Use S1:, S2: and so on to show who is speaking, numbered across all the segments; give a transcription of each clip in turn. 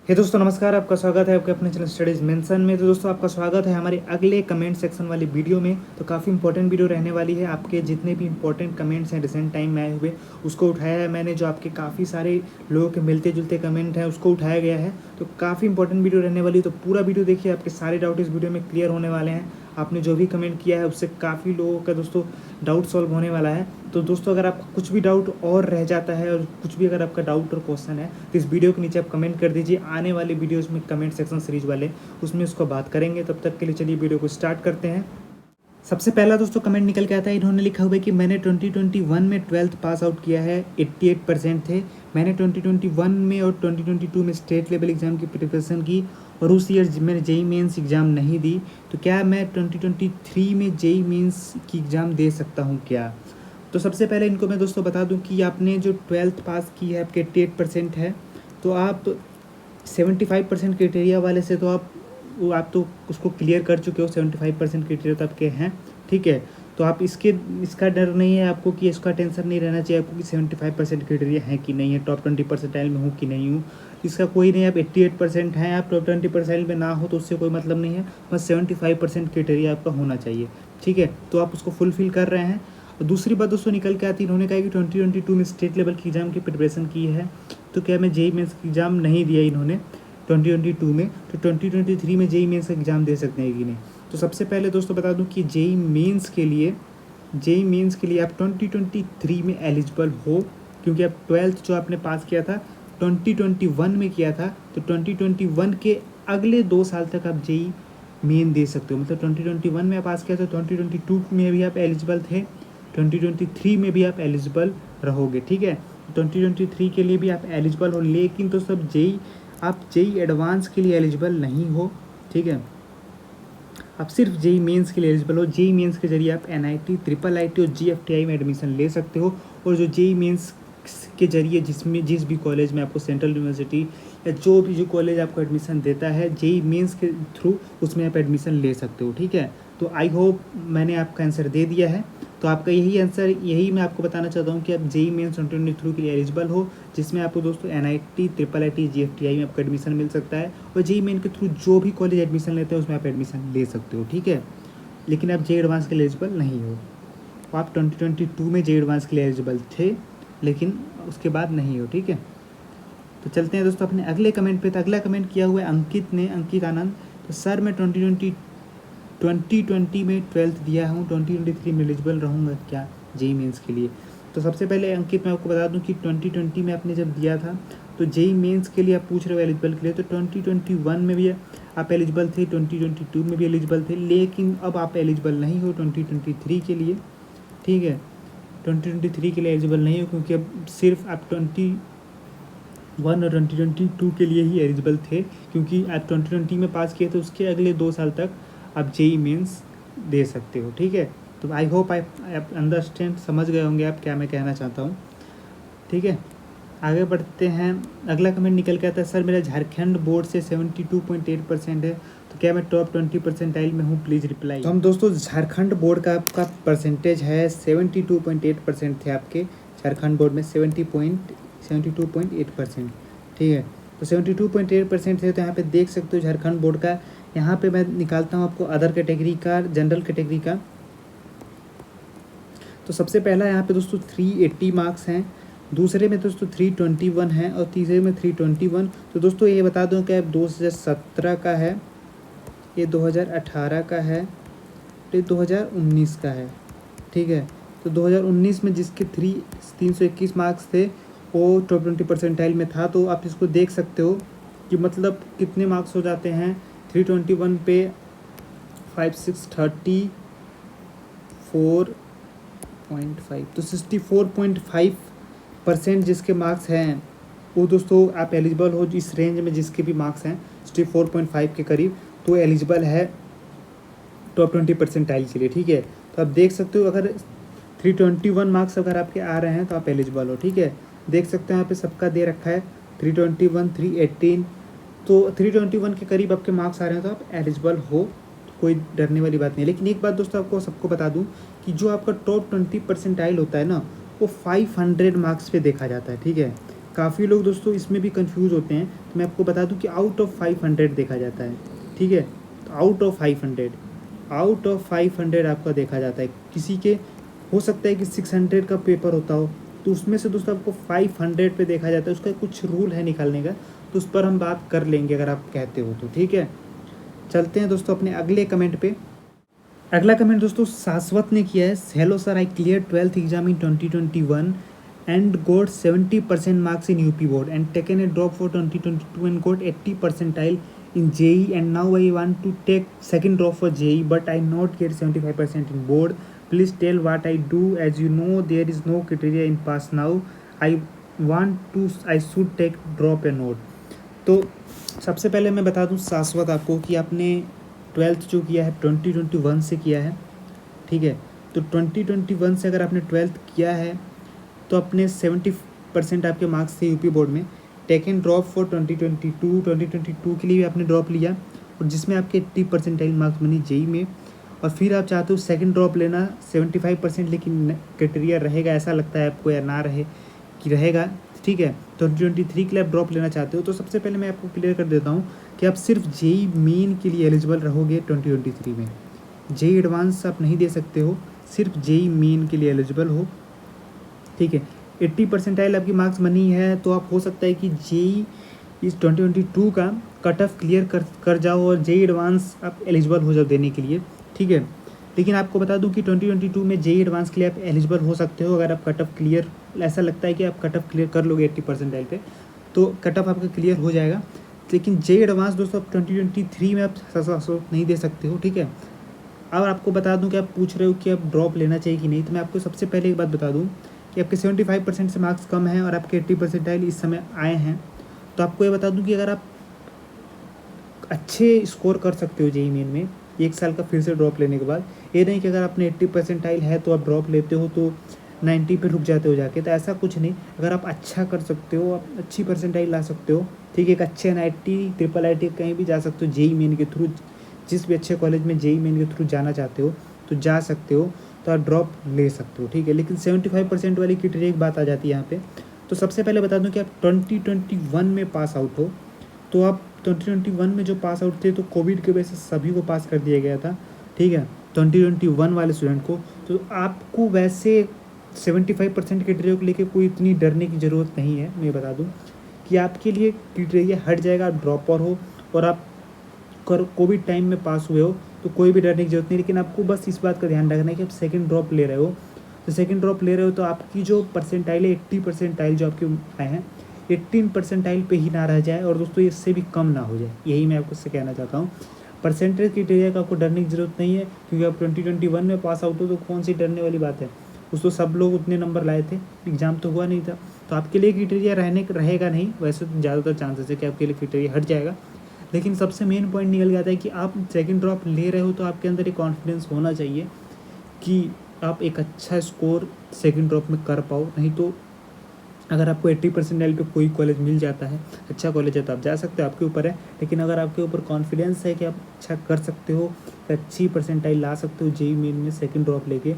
S1: हे दोस्तों नमस्कार, आपका स्वागत है आपके अपने चैनल स्टडीज़ मेंशन में। तो दोस्तों आपका स्वागत है हमारे अगले कमेंट सेक्शन वाली वीडियो में। तो काफ़ी इंपॉर्टेंट वीडियो रहने वाली है। आपके जितने भी इंपॉर्टेंट कमेंट्स हैं रिसेंट टाइम में आए हुए, उसको उठाया है मैंने। जो आपके काफ़ी सारे लोगों के मिलते जुलते कमेंट हैं उसको उठाया गया है। तो काफ़ी इंपॉर्टेंट वीडियो रहने वाली है, तो पूरा वीडियो देखिए, आपके सारे डाउट इस वीडियो में क्लियर होने वाले हैं। आपने जो भी कमेंट किया है उससे काफ़ी लोगों का दोस्तों डाउट सॉल्व होने वाला है। तो दोस्तों अगर आपका कुछ भी डाउट और रह जाता है और कुछ भी अगर आपका डाउट और क्वेश्चन है तो इस वीडियो के नीचे आप कमेंट कर दीजिए। आने वाले वीडियोस में कमेंट सेक्शन सीरीज वाले उसमें उसको बात करेंगे। तब तक के लिए चलिए वीडियो को स्टार्ट करते हैं। सबसे पहला दोस्तों कमेंट निकल के आता है, इन्होंने लिखा हुआ है कि मैंने 2021 में 12th पास आउट किया है, 88% थे। मैंने 2021 में और 2022 में स्टेट लेवल एग्ज़ाम की प्रिपरेशन की और उस ईयर मैंने जेई मेंस एग्ज़ाम नहीं दी। तो क्या मैं 2023 में जेई मेंस की एग्ज़ाम दे सकता हूँ क्या? तो सबसे पहले इनको मैं दोस्तों बता दूं कि आपने जो 12th पास की है आपके 88% है, तो आप 75% क्राइटेरिया वाले से तो आप तो उसको क्लियर कर चुके हो। 75% क्राइटेरिया तो आपके हैं, ठीक है। तो आप इसका डर नहीं है आपको, कि इसका टेंशन नहीं रहना चाहिए आपको कि 75% क्राइटेरिया है कि नहीं है, टॉप 20% में हूँ कि नहीं हूँ। इसका कोई नहीं, आप 88% हैं, आप टॉप 20% में ना हो तो उससे कोई मतलब नहीं है। बस 75% क्राइटेरिया आपका होना चाहिए, ठीक है। तो आप उसको फुलफिल कर रहे हैं। और दूसरी बात दोस्तों निकल के आती है, इन्होंने कहा कि 2022 में स्टेट लेवल की एग्ज़ाम की प्रिपरेशन की है। तो क्या मैं जेई मेंस की एग्ज़ाम नहीं दिया इन्होंने 2022 में, तो 2023 में जेई मेंस का एग्ज़ाम दे सकते हैं कि नहीं? तो सबसे पहले दोस्तों बता दूं कि जेई मेंस के लिए आप 2023 में एलिजिबल हो, क्योंकि आप 12th जो आपने पास किया था 2021 में किया था। तो 2021 के अगले 2 साल तक आप जेई मेन दे सकते हो। मतलब 2021 में आप पास किया था, 2022 में भी आप एलिजिबल थे, 2023 में भी आप एलिजिबल रहोगे, ठीक है। 2023 के लिए भी आप एलिजिबल हो, लेकिन तो सब आप जेई एडवांस के लिए एलिजिबल नहीं हो, ठीक है। आप सिर्फ जेई मेंस के लिए एलिजिबल हो। जेई मेंस के जरिए आप एनआईटी, ट्रिपल आईटी और जीएफटीआई में एडमिशन ले सकते हो। और जो जेई मेंस के जरिए जिस भी कॉलेज में आपको सेंट्रल यूनिवर्सिटी या जो कॉलेज आपको एडमिशन देता है जेई मेंस के थ्रू, उसमें आप एडमिशन ले सकते हो, ठीक है। तो आई होप मैंने आपका आंसर दे दिया है। तो आपका यही मैं आपको बताना चाहता हूँ कि आप जेई मेंस 2023 के लिए एलिजिबल हो, जिसमें आपको दोस्तों एनआईटी, ट्रिपल आईटी, जीएफटीआई में आपको एडमिशन मिल सकता है। और जेई मेन के थ्रू जो भी कॉलेज एडमिशन लेते हैं उसमें आप एडमिशन ले सकते हो, ठीक है। लेकिन आप जेई एडवांस के लिए एलिजिबल नहीं हो। आप 2022 में जेई एडवांस के लिए एलिजिबल थे, लेकिन उसके बाद नहीं हो, ठीक है। तो चलते हैं दोस्तों अपने अगले कमेंट पे। तो अगला कमेंट किया हुआ है अंकित आनंद। तो सर मैं 2020 में 12th दिया हूँ, 2023 में एलिजिबल रहूँगा क्या जेई मेंस के लिए? तो सबसे पहले अंकित मैं आपको बता दूं कि 2020 में आपने जब दिया था तो जेई मेंस के लिए आप पूछ रहे हो एलिजिबल के लिए, तो 2021 में भी आप एलिजिबल थे, 2022 में भी एलिजिबल थे, लेकिन अब आप एलिजिबल नहीं हो 2023 के लिए, ठीक है। 2023 के लिए एलिजिबल नहीं हो, क्योंकि अब सिर्फ आप 2021 और 2022 के लिए ही एलिजिबल थे, क्योंकि आप 2020 में पास किए थे, उसके अगले 2 साल तक आप जेई मेंस दे सकते हो, ठीक है। तो आई होप आप अंडरस्टैंड समझ गए होंगे आप क्या मैं कहना चाहता हूँ, ठीक है। आगे बढ़ते हैं। अगला कमेंट निकल के आता है, सर मेरा झारखंड बोर्ड से 72.8% है, तो क्या मैं टॉप 20% में हूँ, प्लीज़ रिप्लाई। तो हम दोस्तों झारखंड बोर्ड का आपका परसेंटेज है 72.8% थे आपके झारखंड बोर्ड में, 72.8%, ठीक है। तो 72.8% थे। तो यहाँ पे देख सकते हो झारखंड बोर्ड का। यहाँ पे मैं निकालता हूँ आपको अदर कैटेगरी का, जनरल कैटेगरी का। तो सबसे पहला यहाँ पे दोस्तों 380 मार्क्स हैं, दूसरे में दोस्तों 321 है और तीसरे में 321। तो दोस्तों ये बता दूँ कि 2017 का है, ये 2018 का है, तो ये 2019 का है, ठीक है। तो 2019 में जिसके 321 मार्क्स थे वो टॉप 20% में था। तो आप इसको देख सकते हो कि मतलब कितने मार्क्स हो जाते हैं 321 पे 5 6 34.5, तो 64.5% जिसके मार्क्स हैं वो दोस्तों आप एलिजिबल हो। इस रेंज में जिसके भी मार्क्स हैं 64.5 के करीब, तो एलिजिबल है टॉप 20% के लिए, ठीक है। तो आप देख सकते हो अगर 321 मार्क्स अगर आपके आ रहे हैं तो आप एलिजिबल हो, ठीक है। देख सकते हैं यहाँ पे सबका दे रखा है 321, 318, तो 321 के करीब आपके मार्क्स आ रहे हैं तो आप एलिजिबल हो, कोई डरने वाली बात नहीं। लेकिन एक बात दोस्तों आपको सबको बता दूं कि जो आपका टॉप 20% होता है ना, वो 500 मार्क्स पे देखा जाता है, ठीक है। काफ़ी लोग दोस्तों इसमें भी कंफ्यूज होते हैं, तो मैं आपको बता दूं कि आउट ऑफ 500 देखा जाता है, ठीक है। तो आउट ऑफ 500 आपका देखा जाता है। किसी के हो सकता है कि 600 का पेपर होता हो, तो उसमें से दोस्तों आपको 500 पे देखा जाता है। उसका कुछ रूल है निकालने का, तो उस पर हम बात कर लेंगे अगर आप कहते हो तो, ठीक है। चलते हैं दोस्तों अपने अगले कमेंट पे। अगला कमेंट दोस्तों शाश्वत ने किया है। Hello sir, I clear 12th exam in 2021 and got 70% marks in UP board and taken a drop for 2022 and got 80 percentile in JEE and now I want to take second drop for JEE but I not get 75% in board. Please tell what I do as you know there is no criteria in pass now. I should take drop or not. तो सबसे पहले मैं बता दूं शाश्वत आपको कि आपने 12th जो किया है 2021 से किया है, ठीक है। तो 2021 से अगर आपने 12th किया है तो अपने 70% आपके मार्क्स थे यूपी बोर्ड में। टेकन ड्रॉप फॉर 2022 के लिए भी आपने ड्रॉप लिया और जिसमें आपके 80 परसेंटाइल मार्क्स बनी जेई में। और फिर आप चाहते हो सेकंड ड्रॉप लेना 75%, लेकिन क्राइटेरिया रहेगा ऐसा लगता है आपको, या ना रहे कि रहेगा, ठीक है। 2023 के लिए आप ड्रॉप लेना चाहते हो तो सबसे पहले मैं आपको क्लियर कर देता हूँ कि आप सिर्फ जेई मेन के लिए एलिजिबल रहोगे 2023 में। जेई एडवांस आप नहीं दे सकते हो, सिर्फ जेई मेन के लिए एलिजिबल हो, ठीक है। 80 परसेंटाइल आपकी मार्क्स बनी है तो आप हो सकता है कि जेई इस 2022 का कट ऑफ क्लियर कर जाओ और जेई एडवांस आप एलिजिबल हो जाओ देने के लिए, ठीक है। लेकिन आपको बता दूं कि 2022 में जेई एडवांस के लिए आप एलिजिबल हो सकते हो अगर आप कट ऑफ क्लियर, ऐसा लगता है कि आप कट ऑफ क्लियर कर लोगे 80 परसेंटाइल पे तो कट ऑफ आपका क्लियर हो जाएगा। लेकिन जेई एडवांस दोस्तों आप 2023 में आप नहीं दे सकते हो, ठीक है। अब आपको बता दूं कि आप पूछ रहे हो कि आप ड्रॉप लेना चाहिए कि नहीं, तो मैं आपको सबसे पहले एक बात बता दूं कि आपके 75% से मार्क्स कम हैं और आपके 80 परसेंटाइल इस समय आए हैं, तो आपको ये बता दूं कि अगर आप अच्छे स्कोर कर सकते हो जेई मेन में 1 साल का फिर से ड्रॉप लेने के बाद, ये नहीं कि अगर आपने 80 परसेंटाइल है तो आप ड्रॉप लेते हो तो 90 पे रुक जाते हो जाके, तो ऐसा कुछ नहीं। अगर आप अच्छा कर सकते हो, आप अच्छी परसेंटाइल ला सकते हो, ठीक है। एक अच्छे NIT IIIT कहीं भी जा सकते हो जेई मेन के थ्रू, जिस भी अच्छे कॉलेज में जेई मेन के थ्रू जाना चाहते हो तो जा सकते हो, तो आप ड्रॉप ले सकते हो, ठीक है। लेकिन 75% वाली क्राइटेरिया की बात आ जाती है यहाँ पे। तो सबसे पहले बता दूं कि आप 2021 में पास आउट हो, तो आप 2021 में जो पास आउट थे तो कोविड की वजह से सभी को पास कर दिया गया था, ठीक है, 2021 वाले स्टूडेंट को। तो आपको वैसे 75% क्राइटेरिया को लेकर कोई इतनी डरने की ज़रूरत नहीं है। मैं बता दूँ कि आपके लिए क्राइटेरिया हट जाएगा, आप ड्रॉपर हो और आप कोविड टाइम में पास हुए हो तो कोई भी डरने की जरूरत नहीं। लेकिन आपको बस इस बात का ध्यान रखना है कि आप सेकंड ड्रॉप ले रहे हो, तो सेकंड ड्रॉप ले रहे हो तो आपकी जो परसेंटाइल है 80 परसेंटाइल जो आपके आए हैं 18 परसेंटाइल पे ही ना रह जाए और दोस्तों इससे भी कम ना हो जाए, यही मैं आपको इससे कहना चाहता हूँ। परसेंटेज क्राइटेरिया का आपको डरने की ज़रूरत नहीं है, क्योंकि आप 2021 में पास आउट हो तो कौन सी डरने वाली बात है। उसको सब लोग उतने नंबर लाए थे, एग्ज़ाम तो हुआ नहीं था, तो आपके लिए क्राइटेरिया रहेगा नहीं। वैसे तो ज़्यादातर चांसेस है कि आपके लिए क्राइटेरिया हट जाएगा, लेकिन सबसे मेन पॉइंट निकल जाता है कि आप सेकंड ड्रॉप ले रहे हो तो आपके अंदर एक कॉन्फिडेंस होना चाहिए कि आप एक अच्छा स्कोर सेकंड ड्रॉप में कर पाओ। नहीं तो अगर आपको 80 परसेंटाइल पे कोई कॉलेज मिल जाता है, अच्छा कॉलेज है, तो आप जा सकते हो, आपके ऊपर है। लेकिन अगर आपके ऊपर कॉन्फिडेंस है कि आप अच्छा कर सकते हो, अच्छी परसेंटाइल ला सकते हो जेई मेन में सेकंड ड्रॉप लेके,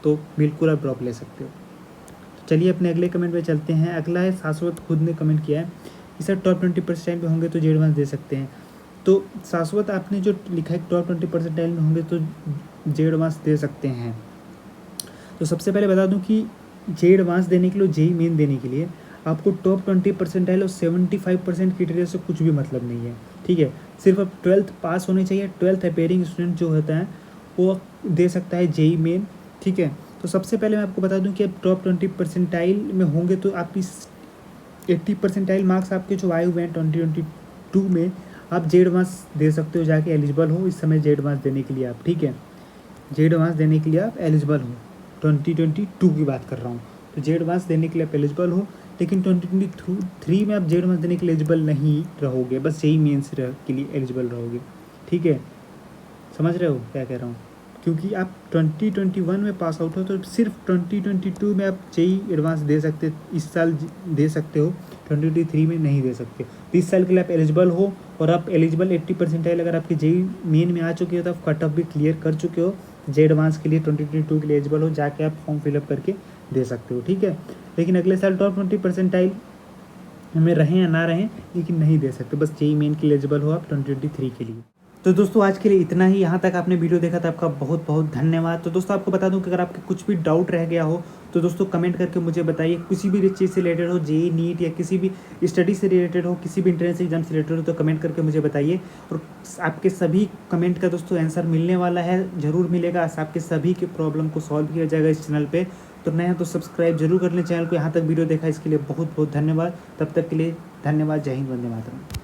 S1: तो बिल्कुल आप ड्रॉप ले सकते हो। तो चलिए अपने अगले कमेंट पे चलते हैं। अगला है शाश्वत, खुद ने कमेंट किया है कि सर टॉप 20 परसेंटाइल में होंगे तो जेई एडवांस दे सकते हैं। तो शाश्वत आपने जो लिखा है टॉप 20 परसेंटाइल में होंगे तो जेई एडवांस दे सकते हैं। तो सबसे पहले बता दूं कि जेई एडवांस देने के लिए, जेई मेन देने के लिए आपको टॉप 20 परसेंटाइल और 75% क्राइटेरिया से कुछ भी मतलब नहीं है, ठीक है। सिर्फ अब 12th पास होनी चाहिए। 12th अपेयरिंग स्टूडेंट जो होता है वो दे सकता है जेई मेन, ठीक है। तो सबसे पहले मैं आपको बता दूं कि आप टॉप 20 परसेंटाइल में होंगे तो आपकी 80 परसेंटाइल मार्क्स आपके जो आए हुए हैं 2022 में, आप जेई एडवांस दे सकते हो, जाके एलिजिबल हो इस समय जेई एडवांस देने के लिए आप, ठीक है। जेई एडवांस देने के लिए आप एलिजिबल हो, 2022 की बात कर रहा हूँ, तो जेई एडवांस देने के लिए आप एलिजिबल हो। लेकिन 2023 में आप जेई एडवांस देने के लिए एलिजिबल नहीं रहोगे, बस जेई मेंस के लिए एलिजिबल रहोगे, ठीक है। समझ रहे हो क्या कह रहा हूँ, क्योंकि आप 2021 में पास आउट हो तो सिर्फ 2022 में आप जेई एडवांस दे सकते, इस साल दे सकते हो, 2023 में नहीं दे सकते। तो इस साल के लिए आप एलिजिबल हो और आप एलिजिबल 80 परसेंटाइल अगर आपके जेई मेन में आ चुके हो तो आप कट ऑफ भी क्लियर कर चुके हो, जेई एडवांस के लिए 2022 के लिए एलिजिबल हो, जाके आप फॉर्म फिलअप करके दे सकते हो, ठीक है। लेकिन अगले साल टॉप 20 परसेंटाइल हमें रहें या ना रहें लेकिन नहीं दे सकते, बस जेईई मेन के लिए एलिजिबल हो आप 2023 के लिए। तो दोस्तों आज के लिए इतना ही। यहाँ तक आपने वीडियो देखा था आपका बहुत बहुत धन्यवाद। तो दोस्तों आपको बता दूं कि अगर आपके कुछ भी डाउट रह गया हो तो दोस्तों कमेंट करके मुझे बताइए, किसी भी चीज़ से रिलेटेड हो, जेईई नीट या किसी भी स्टडी से रिलेटेड हो, किसी भी एंट्रेंस एग्जाम से रिलेटेड हो, तो कमेंट करके मुझे बताइए। और आपके सभी कमेंट का दोस्तों आंसर मिलने वाला है, ज़रूर मिलेगा। आपके सभी के प्रॉब्लम को सॉल्व किया जाएगा इस चैनल पर। तो नया तो सब्सक्राइब जरूर कर लें चैनल को। यहाँ तक वीडियो देखा इसके लिए बहुत बहुत धन्यवाद। तब तक के लिए धन्यवाद। जय हिंद, वंदे मातरम।